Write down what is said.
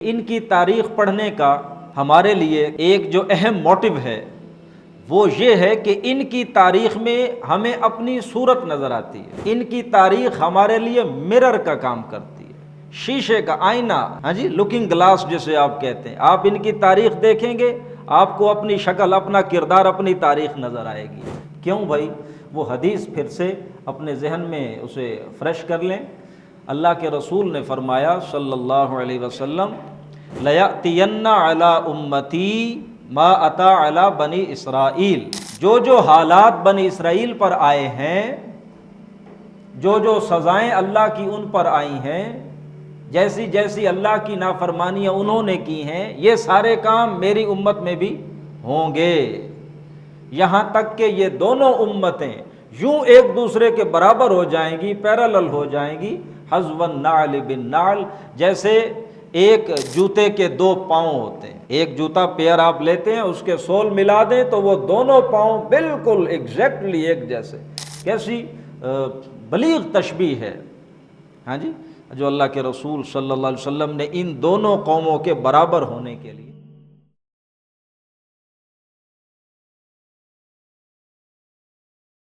ان کی تاریخ پڑھنے کا ہمارے لیے ایک جو اہم موٹیو ہے وہ یہ ہے کہ ان کی تاریخ میں ہمیں اپنی صورت نظر آتی ہے۔ ان کی تاریخ ہمارے لیے مرر کا کام کرتی ہے، شیشے کا آئینہ، ہاں جی، لوکنگ گلاس جسے آپ کہتے ہیں۔ آپ ان کی تاریخ دیکھیں گے، آپ کو اپنی شکل، اپنا کردار، اپنی تاریخ نظر آئے گی۔ کیوں بھائی؟ وہ حدیث پھر سے اپنے ذہن میں اسے فریش کر لیں۔ اللہ کے رسول نے فرمایا صلی اللہ علیہ وسلم، لَيَأْتِيَنَّ عَلَىٰ أُمَّتِي مَا أَتَىٰ عَلَىٰ بَنِي اسرائیل۔ جو حالات بنی اسرائیل پر آئے ہیں، جو سزائیں اللہ کی ان پر آئی ہیں، جیسی جیسی اللہ کی نافرمانیاں انہوں نے کی ہیں، یہ سارے کام میری امت میں بھی ہوں گے، یہاں تک کہ یہ دونوں امتیں یوں ایک دوسرے کے برابر ہو جائیں گی، پیرالل ہو جائیں گی، حذو النعل بالنعل، جیسے ایک جوتے کے دو پاؤں ہوتے ہیں۔ ایک جوتا پیئر آپ لیتے ہیں، اس کے سول ملا دیں تو وہ دونوں پاؤں بالکل ایگزیکٹلی ایک جیسے۔ کیسی بلیغ تشبیہ ہے، ہاں جی، جو اللہ کے رسول صلی اللہ علیہ وسلم نے ان دونوں قوموں کے برابر ہونے کے لیے